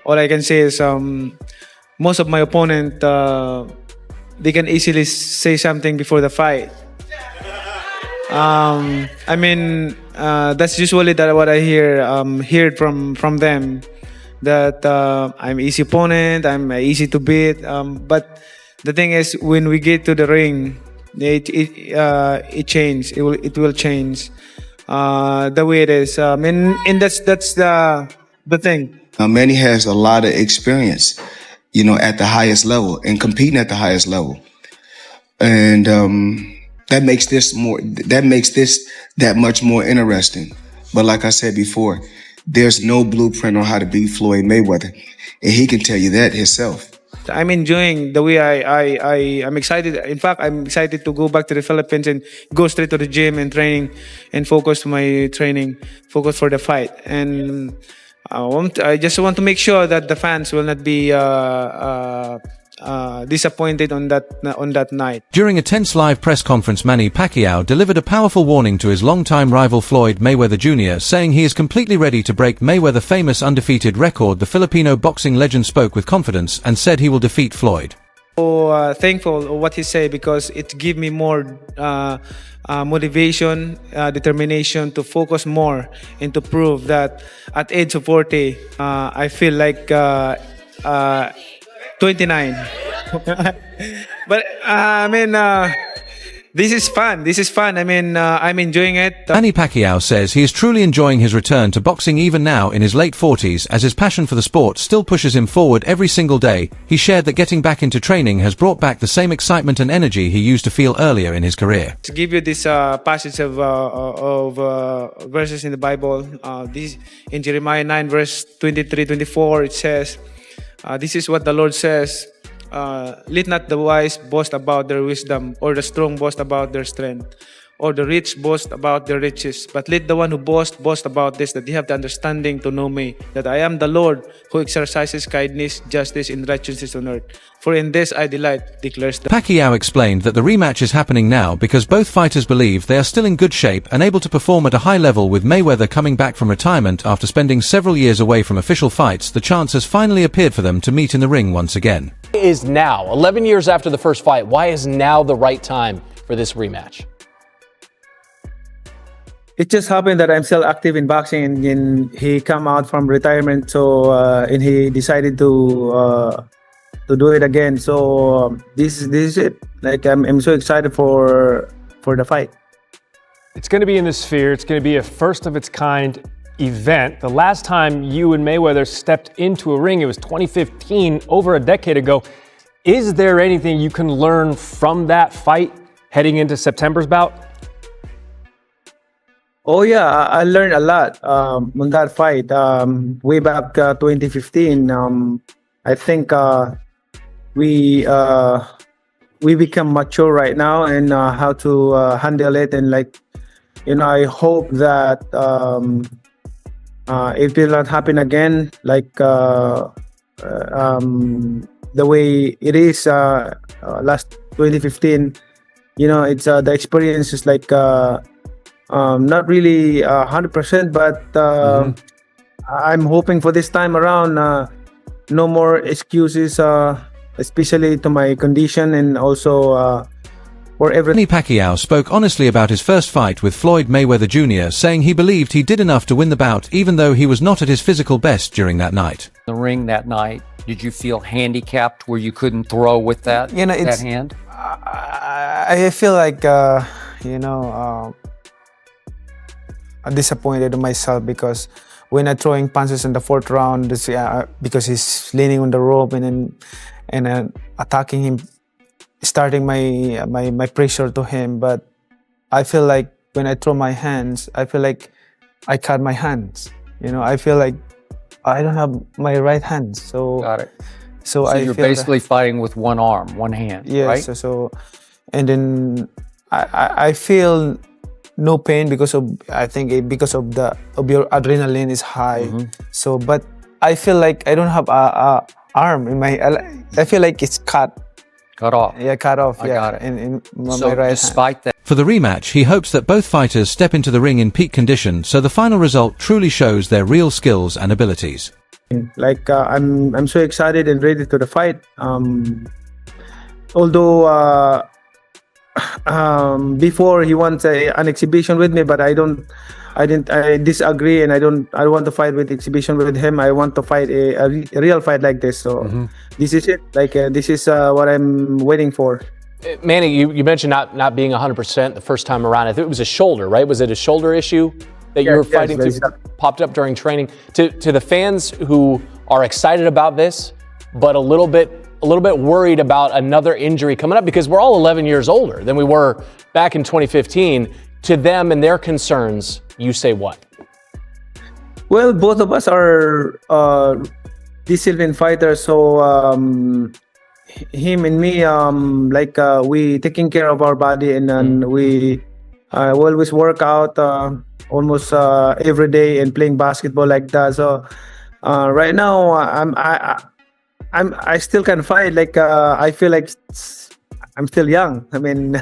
all I can say is most of my opponent they can easily say something before the fight. I mean, that's usually what I heard from them, that I'm easy opponent, I'm easy to beat. But the thing is, when we get to the ring, it change. It will change the way it is. And that's the thing. Manny has a lot of experience, at the highest level and competing at the highest level, and that makes this that much more interesting. But like I said before, there's no blueprint on how to beat Floyd Mayweather, and he can tell you that himself. I'm enjoying the way I'm excited. In fact, I'm excited to go back to the Philippines and go straight to the gym and training and focus my training, focus for the fight. And I just want to make sure that the fans will not be disappointed on that night. During a tense live press conference, Manny Pacquiao delivered a powerful warning to his longtime rival Floyd Mayweather Jr, saying he is completely ready to break Mayweather's famous undefeated record. The Filipino boxing legend spoke with confidence and said he will defeat Floyd. So thankful what he said, because it gave me more motivation, determination to focus more and to prove that at age of 40, I feel like 29. But I mean, this is fun. This is fun. I mean, I'm enjoying it. Manny Pacquiao says he is truly enjoying his return to boxing even now in his late 40s, as his passion for the sport still pushes him forward every single day. He shared that getting back into training has brought back the same excitement and energy he used to feel earlier in his career. To give you this passage of verses in the Bible, this in Jeremiah 9 verse 23-24, it says, this is what the Lord says, let not the wise boast about their wisdom, or the strong boast about their strength, or the rich boast about their riches. But let the one who boast about this, that they have the understanding to know me, that I am the Lord who exercises kindness, justice, and righteousness on earth. For in this I delight, declares the... Pacquiao explained that the rematch is happening now because both fighters believe they are still in good shape and able to perform at a high level. With Mayweather coming back from retirement after spending several years away from official fights, the chance has finally appeared for them to meet in the ring once again. Is now, 11 years after the first fight, why is now the right time for this rematch? It just happened that I'm still active in boxing, and he come out from retirement, so and he decided to do it again. So this is it. Like I'm so excited for the fight. It's going to be in the Sphere. It's going to be a first of its kind event. The last time you and Mayweather stepped into a ring, it was 2015, over a decade ago. Is there anything you can learn from that fight heading into September's bout? Oh yeah, I learned a lot on that fight. Way back 2015, I think we become mature right now, and how to handle it, and I hope that it will not happen again, like the way it is last 2015. It's the experience is like not really 100%, but I'm hoping for this time around no more excuses, especially to my condition, and also for everything. Manny Pacquiao spoke honestly about his first fight with Floyd Mayweather Jr, saying he believed he did enough to win the bout, even though he was not at his physical best during that night. The ring that night, did you feel handicapped where you couldn't throw with that hand? I feel like I'm disappointed in myself, because when I'm throwing punches in the fourth round, because he's leaning on the rope and then attacking him, starting my pressure to him. But I feel like when I throw my hands, I feel like I cut my hands. I feel like I don't have my right hand. So got it. So you're basically fighting with one arm, one hand, yes, right? So and then I feel no pain because of because of your adrenaline is high. So, but I feel like I don't have a arm in my. I feel like it's cut off. Yeah, cut off. I got it. In so my right despite hand. that, for the rematch, he hopes that both fighters step into the ring in peak condition, so the final result truly shows their real skills and abilities. Like I'm so excited and ready to the fight. Although before he wants an exhibition with me, but I disagree, and I don't want to fight with exhibition with him. I want to fight a real fight like this. So this is it. Like this is what I'm waiting for. Manny, you mentioned not being 100% the first time around. I think it was a shoulder, right? Was it a shoulder issue that you were fighting through? Popped up during training. To the fans who are excited about this, but a little bit worried about another injury coming up, because we're all 11 years older than we were back in 2015. To them and their concerns, you say what? Well, both of us are disciplined fighters, so him and me, we taking care of our body, and we always work out almost every day and playing basketball like that. So right now, I still can fight. Like I feel like I'm still young. I mean,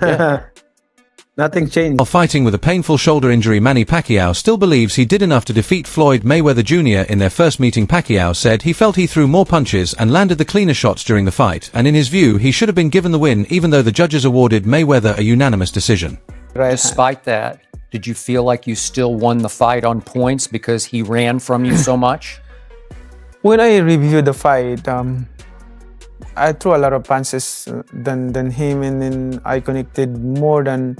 nothing changed. While fighting with a painful shoulder injury, Manny Pacquiao still believes he did enough to defeat Floyd Mayweather Jr. in their first meeting. Pacquiao said he felt he threw more punches and landed the cleaner shots during the fight, and in his view, he should have been given the win, even though the judges awarded Mayweather a unanimous decision. Despite that, did you feel like you still won the fight on points because he ran from you so much? When I reviewed the fight, I threw a lot of punches than him, and then I connected more than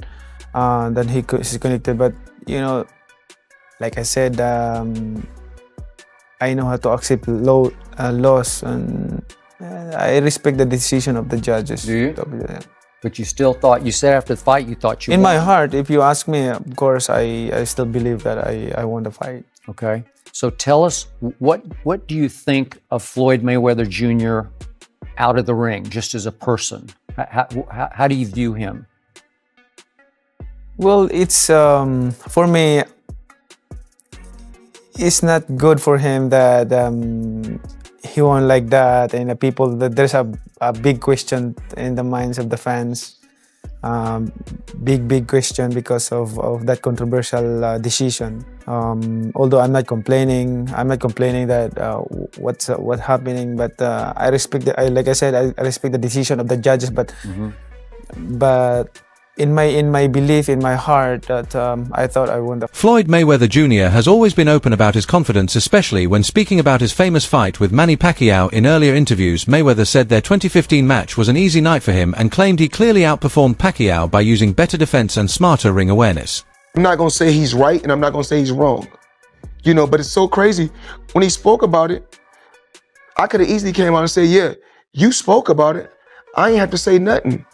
he connected. But you know, like I said, I know how to accept loss, and I respect the decision of the judges. Do you? But you still thought, you said after the fight, you thought you in won. my heart, if you ask me, of course, I still believe that I won the fight. Okay. So tell us, what do you think of Floyd Mayweather Jr. out of the ring, just as a person? How do you view him? Well, it's for me, it's not good for him that he won like that, and there's a big question in the minds of the fans. Big question because of that controversial decision. Although I'm not complaining that what's happening, but I respect like I said, I respect the decision of the judges. But in my belief, in my heart, that I thought I won the. Floyd Mayweather Jr. has always been open about his confidence, especially when speaking about his famous fight with Manny Pacquiao. In earlier interviews, Mayweather said their 2015 match was an easy night for him and claimed he clearly outperformed Pacquiao by using better defense and smarter ring awareness. I'm not going to say he's right, and I'm not going to say he's wrong. You know, but it's so crazy. When he spoke about it, I could have easily came out and said, yeah, you spoke about it. I ain't have to say nothing.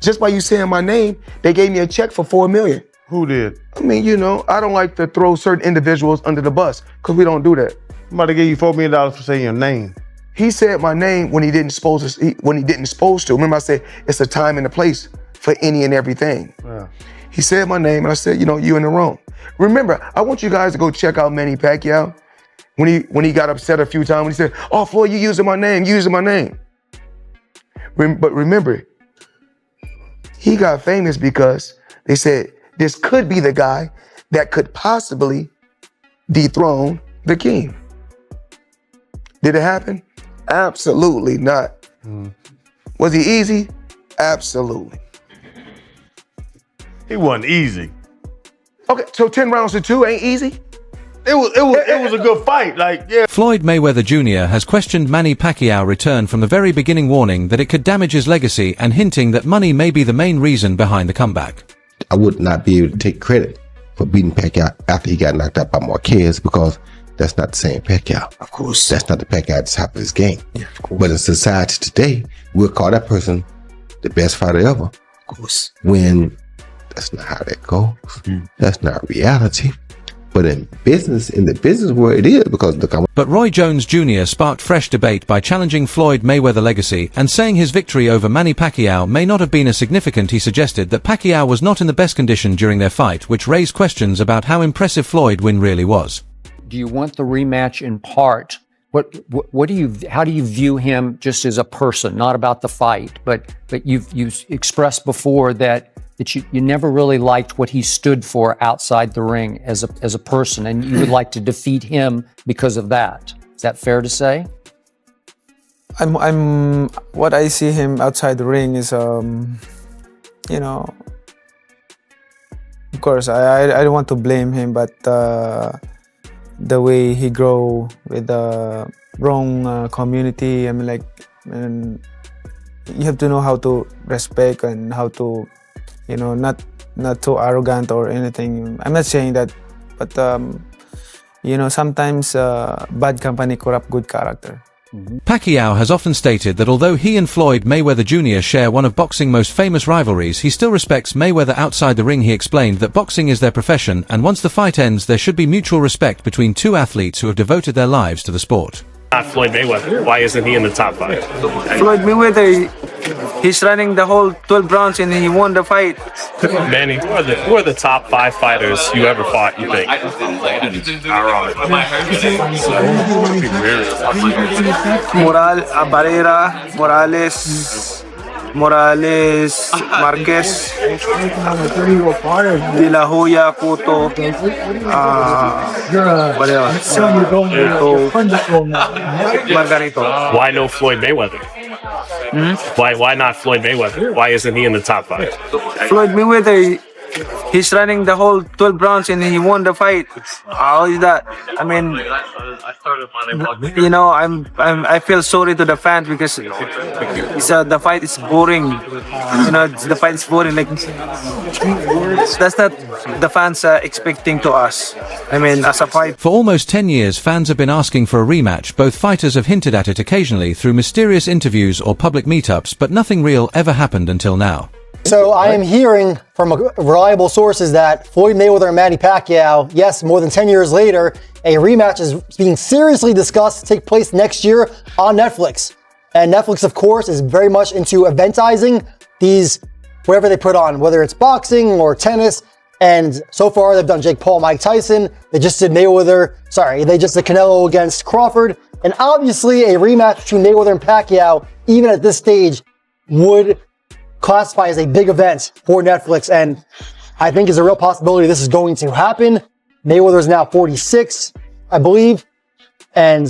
Just by you saying my name, they gave me a check for $4 million. Who did? I mean, you know, I don't like to throw certain individuals under the bus, because we don't do that. Somebody gave you $4 million for saying your name. He said my name when he didn't supposed to. Remember, I said it's a time and a place for any and everything. Yeah. He said my name, and I said, you know, you in the wrong. Remember, I want you guys to go check out Manny Pacquiao when he got upset a few times when he said, "Oh, Floyd, you using my name, But remember, he got famous because they said this could be the guy that could possibly dethrone the king. Did it happen? Absolutely not. Was he easy? Absolutely. He wasn't easy. Okay, so 10 rounds to 2 ain't easy? It was a good fight. Like, yeah. Floyd Mayweather Jr. has questioned Manny Pacquiao's return from the very beginning, warning that it could damage his legacy and hinting that money may be the main reason behind the comeback. I would not be able to take credit for beating Pacquiao after he got knocked out by Marquez, because that's not the same Pacquiao. Of course. That's not the Pacquiao at the top of his game. Yeah, of course. But in society today, we'll call that person the best fighter ever. Of course. When that's not how that goes. That's not reality. But in the business world, it is, because But Roy Jones Jr. sparked fresh debate by challenging Floyd Mayweather's legacy and saying his victory over Manny Pacquiao may not have been as significant. He suggested that Pacquiao was not in the best condition during their fight, which raised questions about how impressive Floyd's win really was. Do you want the rematch in part? How do you view him just as a person, not about the fight, but you've expressed before that you never really liked what he stood for outside the ring as a person, and you would like to defeat him because of that. Is that fair to say? I'm what I see him outside the ring is you know, of course I don't want to blame him, but the way he grow with the wrong community, I mean, like, and you have to know how to respect and how to, you know, not too arrogant or anything. I'm not saying that, but you know, sometimes bad company corrupt good character. Pacquiao has often stated that although he and Floyd Mayweather Jr. share one of boxing's most famous rivalries, he still respects Mayweather outside the ring. He explained that boxing is their profession, and once the fight ends, there should be mutual respect between two athletes who have devoted their lives to the sport. Not Floyd Mayweather. Why isn't he in the top 5? Floyd Mayweather, he's running the whole 12 rounds and he won the fight. Manny, who are the top 5 fighters you ever fought, you think? Barrera, Morales, Marquez, De La Hoya, Cotto, Margarito. Why no Floyd Mayweather? Why not Floyd Mayweather? Why isn't he in the top 5? Floyd Mayweather, he's running the whole 12 rounds and he won the fight. How is that? I mean, you know, I feel sorry to the fans because the fight is boring. You know, the fight is boring. Like, that's not the fans expecting to us. I mean, as a fight. For almost 10 years, fans have been asking for a rematch. Both fighters have hinted at it occasionally through mysterious interviews or public meetups, but nothing real ever happened until now. So I am hearing from reliable sources that Floyd Mayweather and Manny Pacquiao, yes, more than 10 years later, a rematch is being seriously discussed to take place next year on Netflix. And Netflix, of course, is very much into eventizing these, whatever they put on, whether it's boxing or tennis. And so far, they've done Jake Paul, Mike Tyson. They just did they just did Canelo against Crawford. And obviously, a rematch between Mayweather and Pacquiao, even at this stage, would classify as a big event for Netflix, and I think is a real possibility this is going to happen. Mayweather is now 46, I believe, and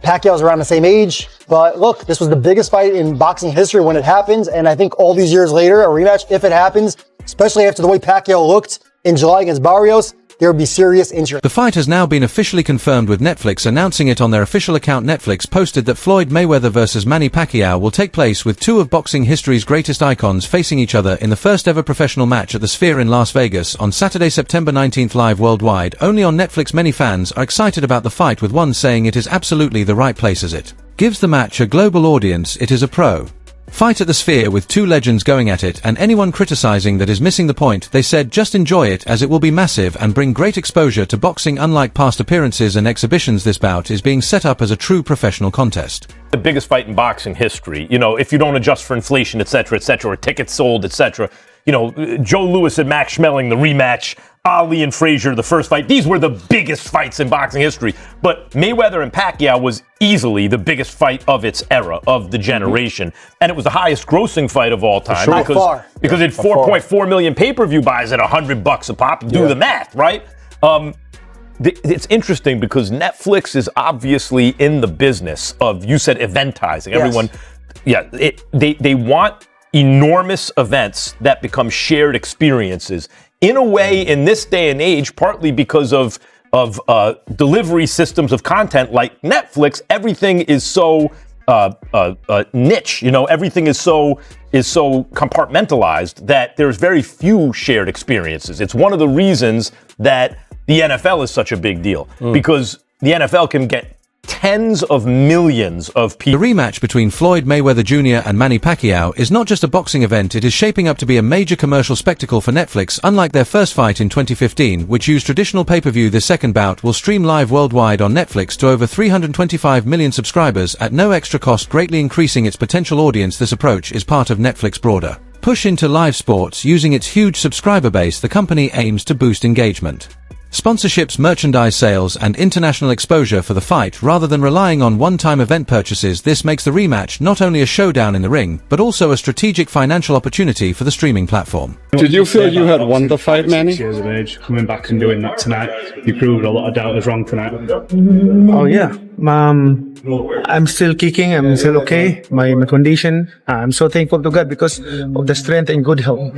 Pacquiao's around the same age. But look, this was the biggest fight in boxing history when it happened, and I think all these years later, a rematch, if it happens, especially after the way Pacquiao looked in July against Barrios, there would be serious interest. The fight has now been officially confirmed, with Netflix announcing it on their official account. Netflix posted that Floyd Mayweather versus Manny Pacquiao will take place with two of boxing history's greatest icons facing each other in the first ever professional match at the Sphere in Las Vegas on Saturday, September 19th, live worldwide only on Netflix. Many fans are excited about the fight, with one saying it is absolutely the right place as it gives the match a global audience. It is a pro fight at the Sphere with two legends going at it, and anyone criticizing that is missing the point. They said just enjoy it, as it will be massive and bring great exposure to boxing. Unlike past appearances and exhibitions, this bout is being set up as a true professional contest. The biggest fight in boxing history, you know, if you don't adjust for inflation, et cetera, or tickets sold, et cetera. You know, Joe Louis and Max Schmeling, the rematch, Ali and Frazier, the first fight. These were the biggest fights in boxing history. But Mayweather and Pacquiao was easily the biggest fight of its era, of the generation. And it was the highest grossing fight of all time. Sure. Because it had 4.4 million pay-per-view buys at $100 a pop. Do the math, right? It's interesting because Netflix is obviously in the business of, you said, eventizing. Everyone, they want enormous events that become shared experiences. In a way, in this day and age, partly because of delivery systems of content like Netflix, everything is so niche. You know, everything is so compartmentalized that there's very few shared experiences. It's one of the reasons that the NFL is such a big deal, because the NFL can get tens of millions of people. The rematch between Floyd Mayweather Jr. and Manny Pacquiao is not just a boxing event, it is shaping up to be a major commercial spectacle for Netflix. Unlike their first fight in 2015, which used traditional pay-per-view, this second bout will stream live worldwide on Netflix to over 325 million subscribers at no extra cost, greatly increasing its potential audience. This approach is part of Netflix's broader push into live sports. Using its huge subscriber base, the company aims to boost engagement, sponsorships, merchandise sales, and international exposure for the fight, rather than relying on one-time event purchases. This makes the rematch not only a showdown in the ring, but also a strategic financial opportunity for the streaming platform. Did you feel you had won the fight, Manny? 6 years of age, coming back and doing that tonight, you proved a lot of doubters wrong tonight. Oh yeah, I'm still kicking. I'm still okay. My condition. I'm so thankful to God because of the strength and good health.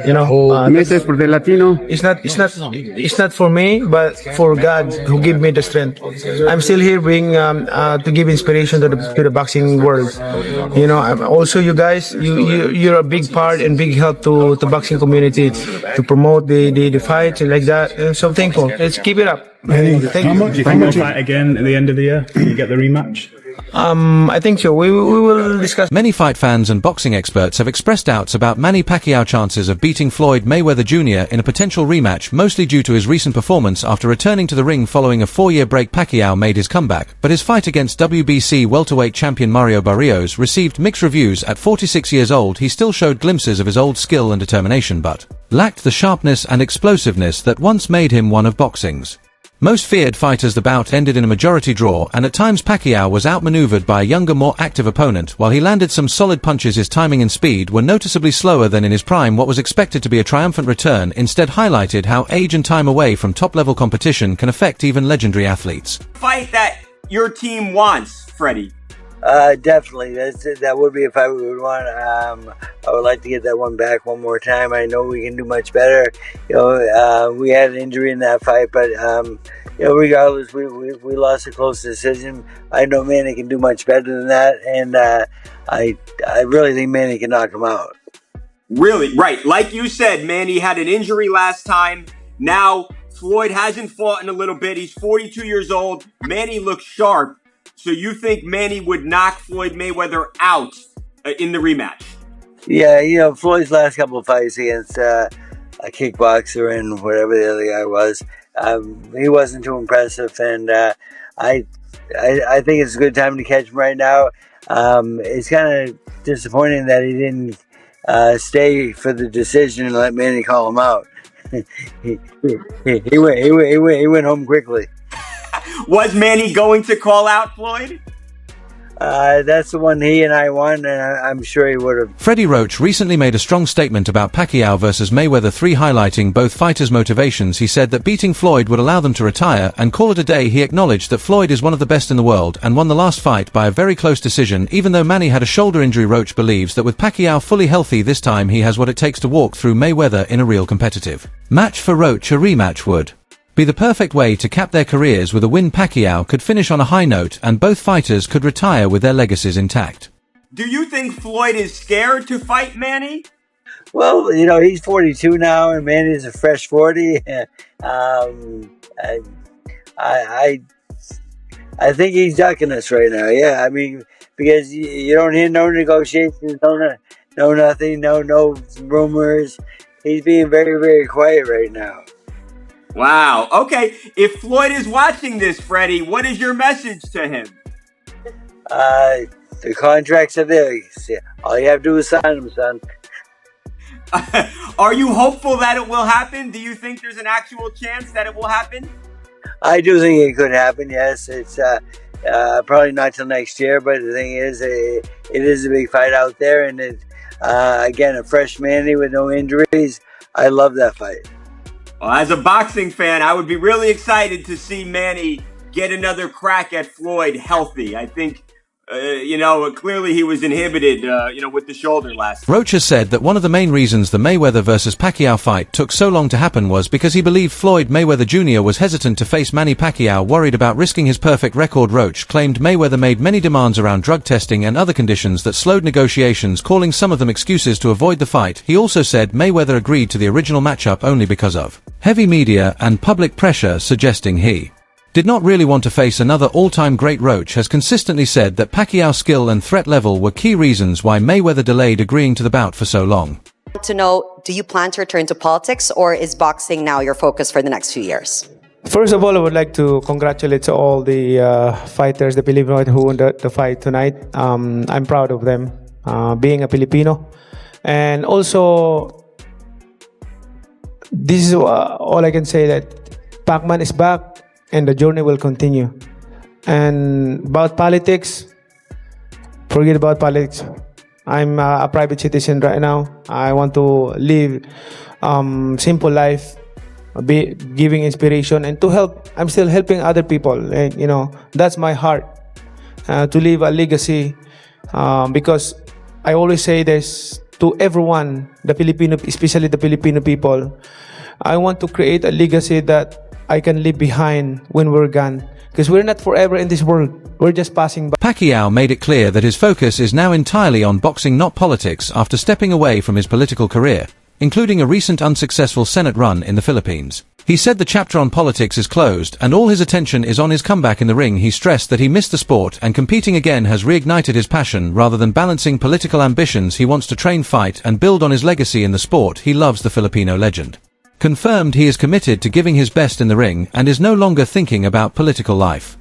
Meses por the Latino. It's not for me, but for God who give me the strength. I'm still here being to give inspiration to the boxing world. I'm also you guys. You're a big part and big help to boxing community to promote the fights and like that. And so thankful. Let's keep it up. Thank you. Do you think we'll fight again at the end of the year? You get the rematch? I think so. We will discuss. Many fight fans and boxing experts have expressed doubts about Manny Pacquiao's chances of beating Floyd Mayweather Jr. in a potential rematch, mostly due to his recent performance after returning to the ring following a 4-year break. Pacquiao made his comeback, but his fight against WBC welterweight champion Mario Barrios received mixed reviews. At 46 years old, he still showed glimpses of his old skill and determination, but lacked the sharpness and explosiveness that once made him one of boxing's most feared fighters. The bout ended in a majority draw, and at times Pacquiao was outmaneuvered by a younger, more active opponent. While he landed some solid punches, his timing and speed were noticeably slower than in his prime. What was expected to be a triumphant return instead highlighted how age and time away from top-level competition can affect even legendary athletes. Fight that your team wants, Freddie. Definitely. That would be a fight we would want. I would like to get that one back one more time. I know we can do much better. We had an injury in that fight, but regardless, we lost a close decision. I know Manny can do much better than that, and I really think Manny can knock him out. Really? Right. Like you said, Manny had an injury last time. Now, Floyd hasn't fought in a little bit. He's 42 years old. Manny looks sharp. So you think Manny would knock Floyd Mayweather out in the rematch? Yeah, Floyd's last couple of fights against a kickboxer and whatever the other guy was, he wasn't too impressive, and I think it's a good time to catch him right now. It's kind of disappointing that he didn't stay for the decision and let Manny call him out. he went home quickly. Was Manny going to call out Floyd? That's the one he and I won, and I'm sure he would have. Freddie Roach recently made a strong statement about Pacquiao versus Mayweather 3, highlighting both fighters' motivations. He said that beating Floyd would allow them to retire and call it a day. He acknowledged that Floyd is one of the best in the world and won the last fight by a very close decision. Even though Manny had a shoulder injury, Roach believes that with Pacquiao fully healthy this time, he has what it takes to walk through Mayweather in a real competitive match. For Roach, a rematch would be the perfect way to cap their careers with a win. Pacquiao could finish on a high note and both fighters could retire with their legacies intact. Do you think Floyd is scared to fight Manny? Well, he's 42 now and Manny's a fresh 40. I think he's ducking us right now. Yeah, I mean, because you don't hear no negotiations, no nothing, no rumors. He's being very, very quiet right now. Wow. Okay. If Floyd is watching this, Freddie, what is your message to him? The contracts are there. All you have to do is sign them, son. Are you hopeful that it will happen? Do you think there's an actual chance that it will happen? I do think it could happen, yes. It's probably not till next year, but the thing is, it is a big fight out there. And again, a fresh Manny with no injuries. I love that fight. Well, as a boxing fan, I would be really excited to see Manny get another crack at Floyd healthy. I think, clearly he was inhibited, with the shoulder last. Roach has said that one of the main reasons the Mayweather versus Pacquiao fight took so long to happen was because he believed Floyd Mayweather Jr. was hesitant to face Manny Pacquiao, worried about risking his perfect record. Roach claimed Mayweather made many demands around drug testing and other conditions that slowed negotiations, calling some of them excuses to avoid the fight. He also said Mayweather agreed to the original matchup only because of heavy media and public pressure, suggesting he did not really want to face another all-time great. Roach has consistently said that Pacquiao's skill and threat level were key reasons why Mayweather delayed agreeing to the bout for so long. To know, do you plan to return to politics, or is boxing now your focus for the next few years? First of all, I would like to congratulate all the fighters, the Filipino who won the fight tonight. I'm proud of them, being a Filipino. And also, this is all I can say, that Pac-Man is back and the journey will continue. And about politics, forget about politics. I'm a private citizen right now. I want to live simple life, be giving inspiration and to help. I'm still helping other people, and that's my heart. to leave a legacy, because I always say this to everyone, the Filipino, especially the Filipino people. I want to create a legacy that I can leave behind when we're gone. Because we're not forever in this world. We're just passing by. Pacquiao made it clear that his focus is now entirely on boxing, not politics, after stepping away from his political career, including a recent unsuccessful Senate run in the Philippines. He said the chapter on politics is closed and all his attention is on his comeback in the ring. He stressed that he missed the sport and competing again has reignited his passion. Rather than balancing political ambitions, he wants to train, fight, and build on his legacy in the sport. He loves the Filipino legend. Confirmed he is committed to giving his best in the ring and is no longer thinking about political life.